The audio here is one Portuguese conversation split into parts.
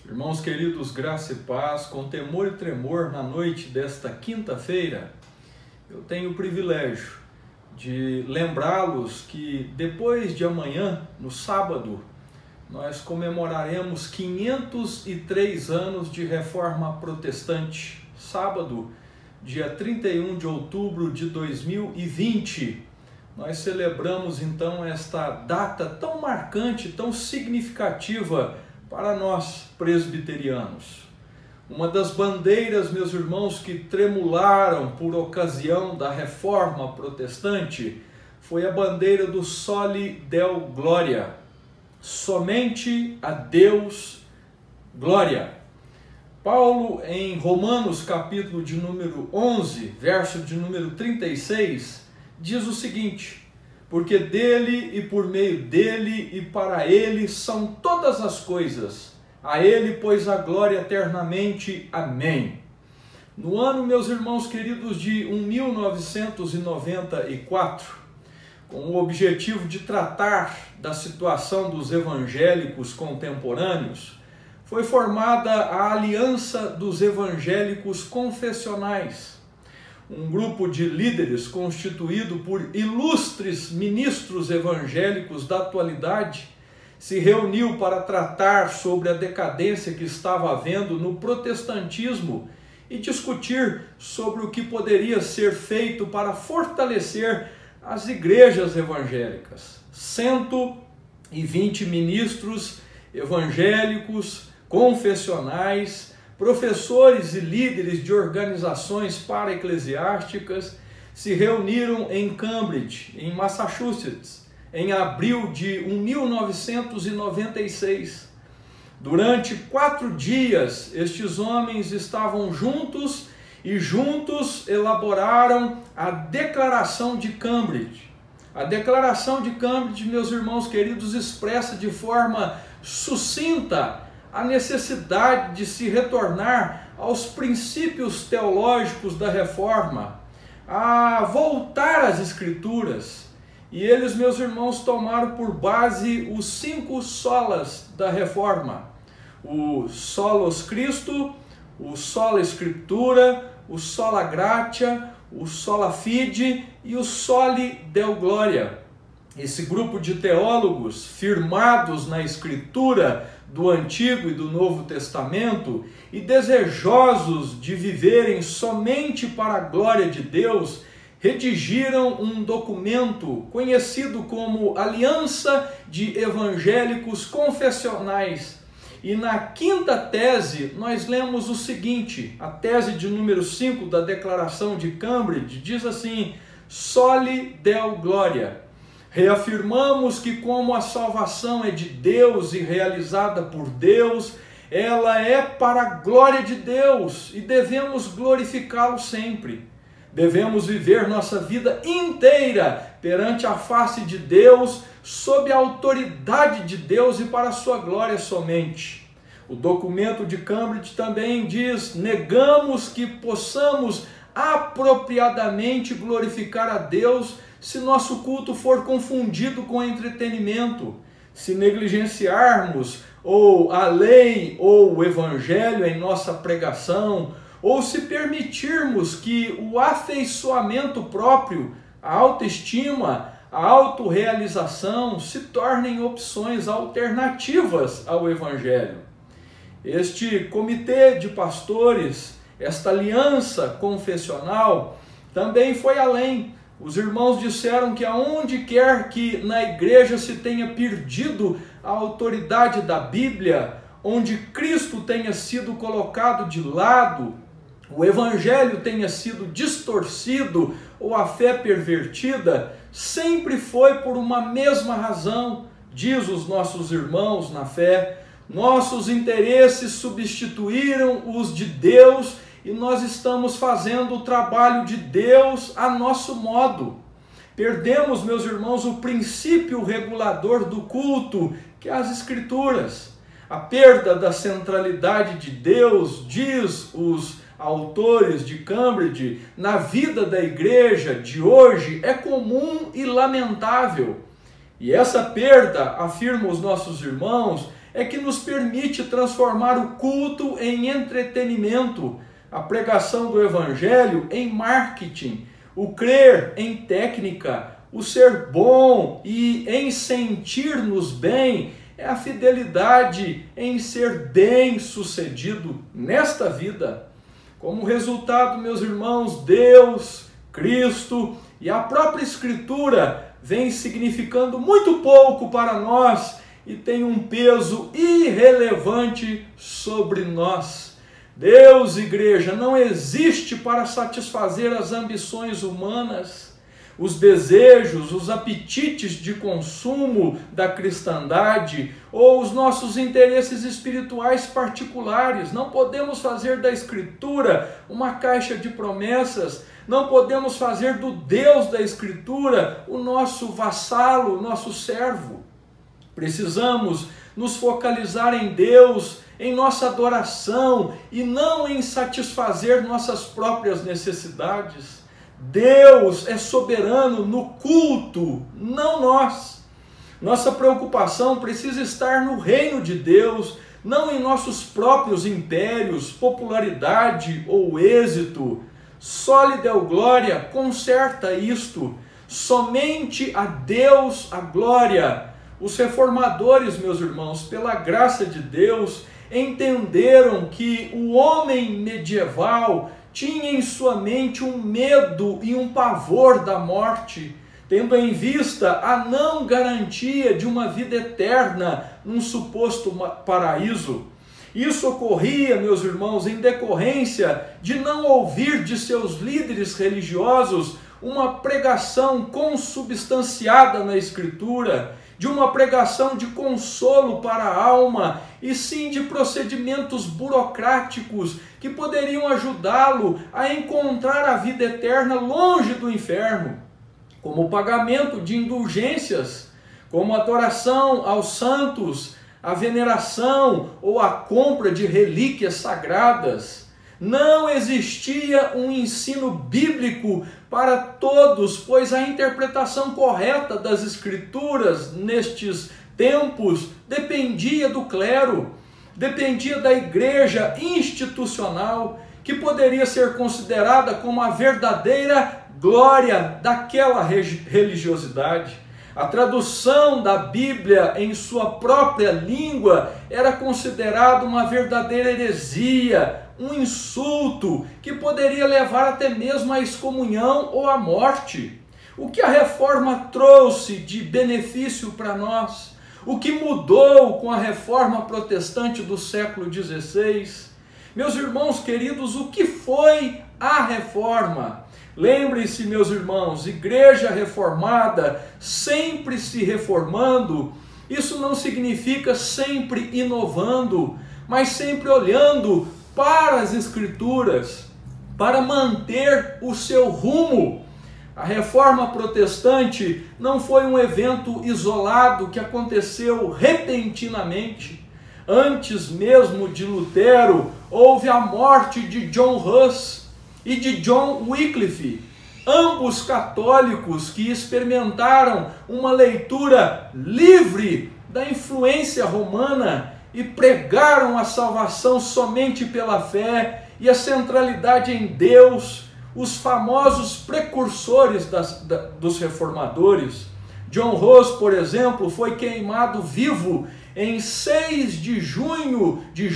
Irmãos queridos, graça e paz, com temor e tremor na noite desta quinta-feira, eu tenho o privilégio de lembrá-los que depois de amanhã, no sábado, nós comemoraremos 503 anos de Reforma Protestante. Sábado, dia 31 de outubro de 2020, nós celebramos então esta data tão marcante, tão significativa para nós presbiterianos. Uma das bandeiras, meus irmãos, que tremularam por ocasião da Reforma Protestante foi a bandeira do Soli Deo Gloria, somente a Deus glória. Paulo, em Romanos, capítulo de número 11, verso de número 36, diz o seguinte: porque dele e por meio dele e para ele são todas as coisas, a ele, pois, a glória eternamente. Amém. No ano, meus irmãos queridos, de 1994, com o objetivo de tratar da situação dos evangélicos contemporâneos, foi formada a Aliança dos Evangélicos Confessionais, um grupo de líderes constituído por ilustres ministros evangélicos da atualidade se reuniu para tratar sobre a decadência que estava havendo no protestantismo e discutir sobre o que poderia ser feito para fortalecer as igrejas evangélicas. 120 ministros evangélicos, confessionais, professores e líderes de organizações para-eclesiásticas se reuniram em Cambridge, em Massachusetts, em abril de 1996. Durante 4 dias, estes homens estavam juntos e juntos elaboraram a Declaração de Cambridge. A Declaração de Cambridge, meus irmãos queridos, expressa de forma sucinta a necessidade de se retornar aos princípios teológicos da Reforma, a voltar às Escrituras. E eles, meus irmãos, tomaram por base os 5 solas da Reforma: o solos Christo, o sola Scriptura, o sola gratia, o sola fide e o soli Deo gloria. Esse grupo de teólogos firmados na Escritura do Antigo e do Novo Testamento e desejosos de viverem somente para a glória de Deus, redigiram um documento conhecido como Aliança de Evangélicos Confessionais. E na quinta tese nós lemos o seguinte: a tese de número 5 da Declaração de Cambridge diz assim: Soli Deo gloria. Reafirmamos que, como a salvação é de Deus e realizada por Deus, ela é para a glória de Deus e devemos glorificá-lo sempre. Devemos viver nossa vida inteira perante a face de Deus, sob a autoridade de Deus e para a sua glória somente. O documento de Cambridge também diz: negamos que possamos apropriadamente glorificar a Deus se nosso culto for confundido com entretenimento, se negligenciarmos ou a lei ou o evangelho em nossa pregação, ou se permitirmos que o afeiçoamento próprio, a autoestima, a autorrealização se tornem opções alternativas ao evangelho. Este comitê de pastores, esta aliança confessional, também foi além. Os irmãos disseram que aonde quer que na igreja se tenha perdido a autoridade da Bíblia, onde Cristo tenha sido colocado de lado, o evangelho tenha sido distorcido ou a fé pervertida, sempre foi por uma mesma razão, diz os nossos irmãos na fé: nossos interesses substituíram os de Deus e nós estamos fazendo o trabalho de Deus a nosso modo. Perdemos, meus irmãos, o princípio regulador do culto, que é as Escrituras. A perda da centralidade de Deus, diz os autores de Cambridge, na vida da igreja de hoje é comum e lamentável. E essa perda, afirmam os nossos irmãos, é que nos permite transformar o culto em entretenimento, a pregação do Evangelho em marketing, o crer em técnica, o ser bom e em sentir-nos bem, é a fidelidade em ser bem-sucedido nesta vida. Como resultado, meus irmãos, Deus, Cristo e a própria Escritura vem significando muito pouco para nós e tem um peso irrelevante sobre nós. Deus, igreja, não existe para satisfazer as ambições humanas, os desejos, os apetites de consumo da cristandade ou os nossos interesses espirituais particulares. Não podemos fazer da Escritura uma caixa de promessas, não podemos fazer do Deus da Escritura o nosso vassalo, o nosso servo. Precisamos nos focalizar em Deus, em nossa adoração e não em satisfazer nossas próprias necessidades. Deus é soberano no culto, não nós. Nossa preocupação precisa estar no reino de Deus, não em nossos próprios impérios, popularidade ou êxito. Só lhe deu glória, conserta isto. Somente a Deus a glória. Os reformadores, meus irmãos, pela graça de Deus, entenderam que o homem medieval tinha em sua mente um medo e um pavor da morte, tendo em vista a não garantia de uma vida eterna num suposto paraíso. Isso ocorria, meus irmãos, em decorrência de não ouvir de seus líderes religiosos uma pregação consubstanciada na Escritura, de uma pregação de consolo para a alma, e sim de procedimentos burocráticos que poderiam ajudá-lo a encontrar a vida eterna longe do inferno, como o pagamento de indulgências, como a adoração aos santos, a veneração ou a compra de relíquias sagradas. Não existia um ensino bíblico para todos, pois a interpretação correta das Escrituras nestes tempos dependia do clero, dependia da igreja institucional, que poderia ser considerada como a verdadeira glória daquela religiosidade. A tradução da Bíblia em sua própria língua era considerada uma verdadeira heresia, um insulto que poderia levar até mesmo à excomunhão ou à morte. O que a reforma trouxe de benefício para nós? O que mudou com a reforma protestante do século XVI? Meus irmãos queridos, o que foi a reforma? Lembrem-se, meus irmãos, igreja reformada, sempre se reformando, isso não significa sempre inovando, mas sempre olhando para as Escrituras, para manter o seu rumo. A reforma protestante não foi um evento isolado que aconteceu repentinamente. Antes mesmo de Lutero, houve a morte de John Huss e de John Wycliffe, ambos católicos que experimentaram uma leitura livre da influência romana e pregaram a salvação somente pela fé e a centralidade em Deus, os famosos precursores dos reformadores. John Huss, por exemplo, foi queimado vivo em 6 de julho de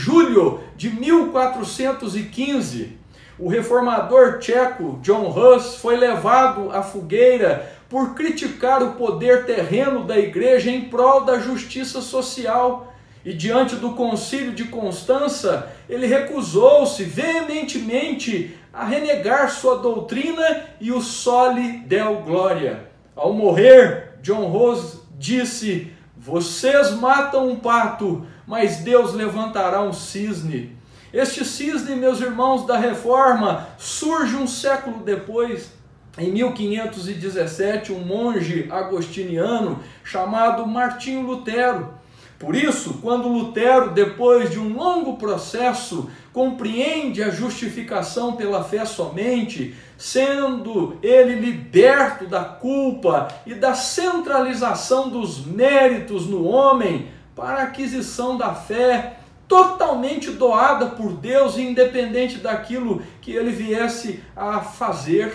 1415. O reformador tcheco John Huss foi levado à fogueira por criticar o poder terreno da igreja em prol da justiça social. E diante do concílio de Constança, ele recusou-se veementemente a renegar sua doutrina e o soli deu glória. Ao morrer, John Huss disse: "Vocês matam um pato, mas Deus levantará um cisne." Este cisne, meus irmãos, da Reforma, surge um século depois. Em 1517, um monge agostiniano chamado Martinho Lutero. Por isso, quando Lutero, depois de um longo processo, compreende a justificação pela fé somente, sendo ele liberto da culpa e da centralização dos méritos no homem, para a aquisição da fé, totalmente doada por Deus, independente daquilo que ele viesse a fazer.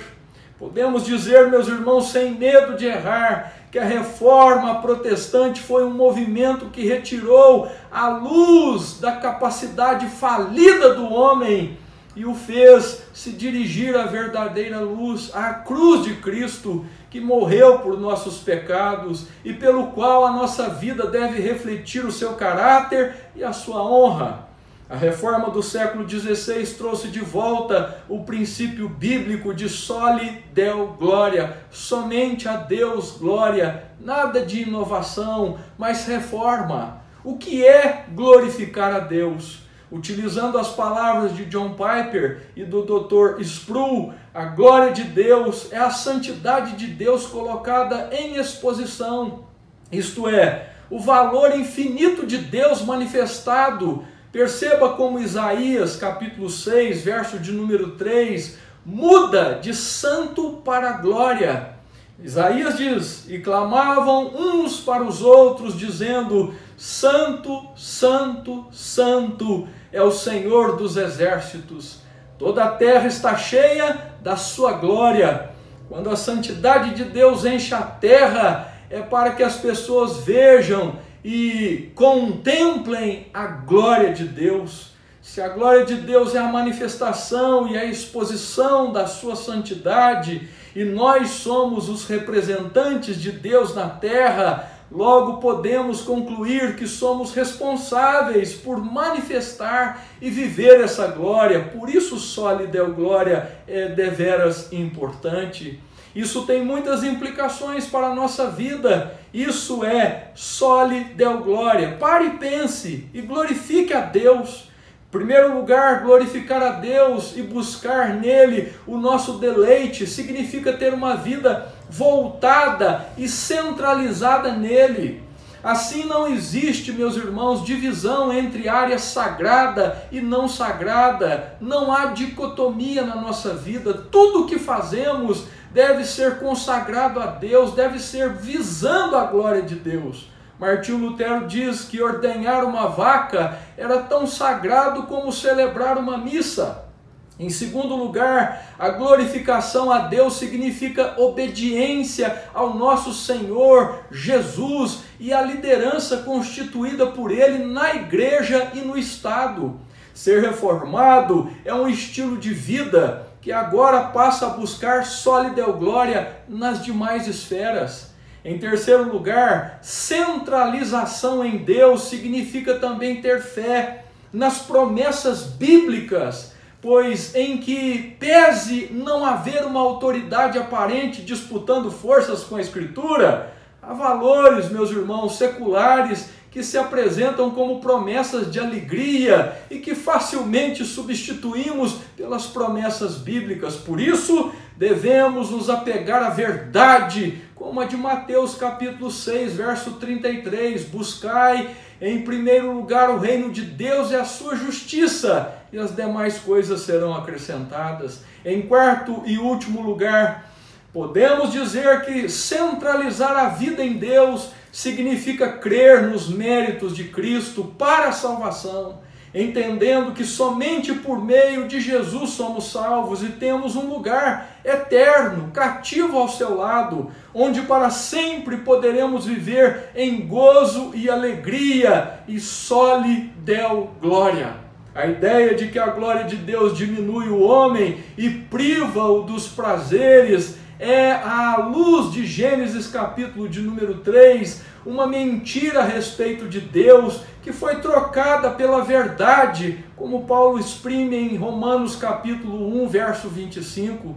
Podemos dizer, meus irmãos, sem medo de errar, que a reforma protestante foi um movimento que retirou a luz da capacidade falida do homem e o fez se dirigir à verdadeira luz, à cruz de Cristo, que morreu por nossos pecados e pelo qual a nossa vida deve refletir o seu caráter e a sua honra. A reforma do século XVI trouxe de volta o princípio bíblico de soli deo gloria, somente a Deus glória, nada de inovação, mas reforma. O que é glorificar a Deus? Utilizando as palavras de John Piper e do Dr. Sproul, a glória de Deus é a santidade de Deus colocada em exposição, isto é, o valor infinito de Deus manifestado. Perceba como Isaías, capítulo 6, verso de número 3, muda de santo para glória. Isaías diz, e clamavam uns para os outros, dizendo, santo, santo, santo é o Senhor dos exércitos. Toda a terra está cheia da sua glória. Quando a santidade de Deus enche a terra, é para que as pessoas vejam e contemplem a glória de Deus. Se a glória de Deus é a manifestação e a exposição da sua santidade, e nós somos os representantes de Deus na terra, logo podemos concluir que somos responsáveis por manifestar e viver essa glória. Por isso, soli deo gloria é deveras importante. Isso tem muitas implicações para a nossa vida. Isso é soli deo gloria. Pare e pense e glorifique a Deus. Em primeiro lugar, glorificar a Deus e buscar nele o nosso deleite significa ter uma vida voltada e centralizada nele. Assim não existe, meus irmãos, divisão entre área sagrada e não sagrada. Não há dicotomia na nossa vida. Tudo o que fazemos deve ser consagrado a Deus, deve ser visando a glória de Deus. Martinho Lutero diz que ordenhar uma vaca era tão sagrado como celebrar uma missa. Em segundo lugar, a glorificação a Deus significa obediência ao nosso Senhor Jesus e à liderança constituída por Ele na igreja e no Estado. Ser reformado é um estilo de vida que agora passa a buscar soli deo gloria nas demais esferas. Em terceiro lugar, centralização em Deus significa também ter fé nas promessas bíblicas, pois em que pese não haver uma autoridade aparente disputando forças com a Escritura, há valores, meus irmãos, seculares que se apresentam como promessas de alegria e que facilmente substituímos pelas promessas bíblicas. Por isso, devemos nos apegar à verdade, como a de Mateus capítulo 6, verso 33. Buscai em primeiro lugar o reino de Deus e a sua justiça, e as demais coisas serão acrescentadas. Em quarto e último lugar, podemos dizer que centralizar a vida em Deus significa crer nos méritos de Cristo para a salvação, entendendo que somente por meio de Jesus somos salvos e temos um lugar eterno, cativo ao seu lado, onde para sempre poderemos viver em gozo e alegria e soli deo gloria. A ideia de que a glória de Deus diminui o homem e priva-o dos prazeres é, à luz de Gênesis capítulo de número 3, uma mentira a respeito de Deus que foi trocada pela verdade, como Paulo exprime em Romanos capítulo 1, verso 25.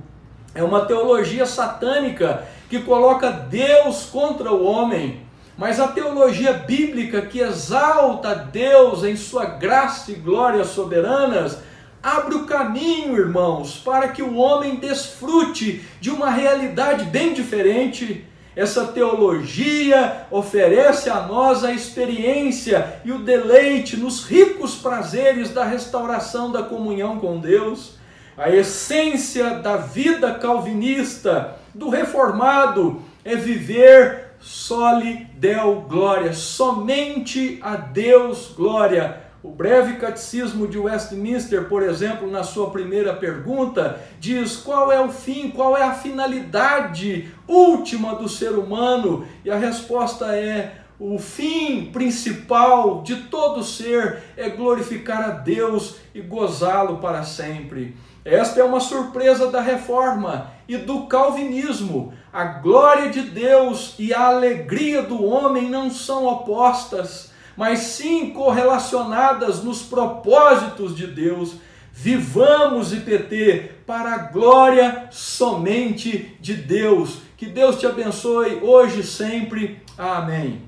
É uma teologia satânica que coloca Deus contra o homem, mas a teologia bíblica que exalta Deus em sua graça e glória soberanas abre o caminho, irmãos, para que o homem desfrute de uma realidade bem diferente. Essa teologia oferece a nós a experiência e o deleite nos ricos prazeres da restauração da comunhão com Deus. A essência da vida calvinista, do reformado, é viver soli Deo glória, somente a Deus glória. O breve catecismo de Westminster, por exemplo, na sua primeira pergunta, diz qual é o fim, qual é a finalidade última do ser humano? E a resposta é: o fim principal de todo ser é glorificar a Deus e gozá-lo para sempre. Esta é uma surpresa da Reforma e do Calvinismo. A glória de Deus e a alegria do homem não são opostas, mas sim correlacionadas nos propósitos de Deus. Vivamos, IPT, para a glória somente de Deus. Que Deus te abençoe hoje e sempre. Amém.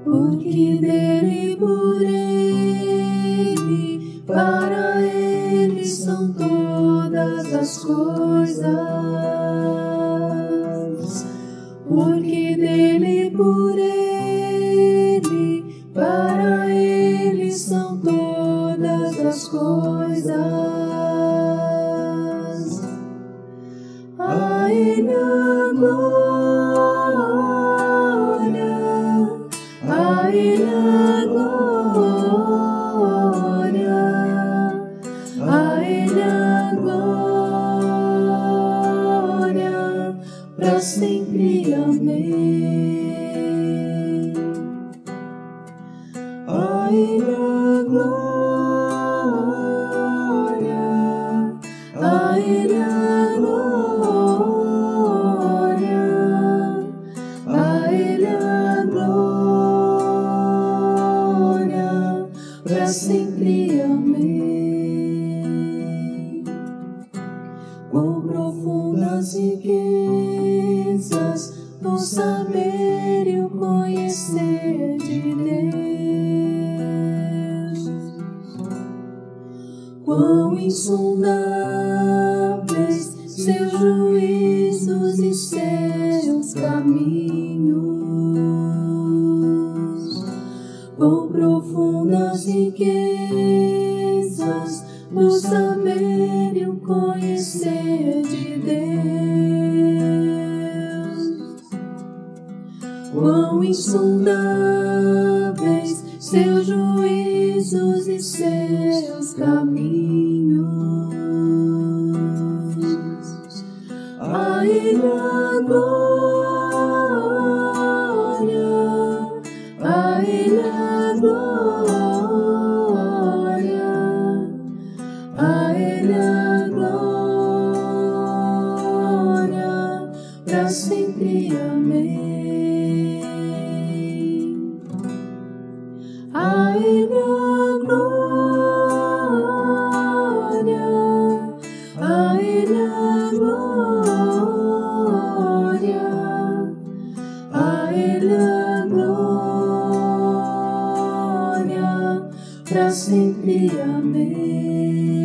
Porque dele, por ele, para ele são todas as coisas. Porque dele, por ele, para ele são todas as coisas. A ele a glória, a ele a glória, a ele a glória, para sempre. Amém. A ele a glória, a ele a glória, a ele a glória, para sempre. Amém. Quão profundas riquezas o saber e o conhecer de Deus, quão insondáveis seus juízos e seus caminhos, quão profundas riquezas o saber e o conhecer de Deus, quão insondáveis seus juízos e seus caminhos. A ele a glória, a ele a glória, a ele a glória, para sempre. Amém. A ele a glória, a ele a glória, a ele a glória, para sempre. Amém.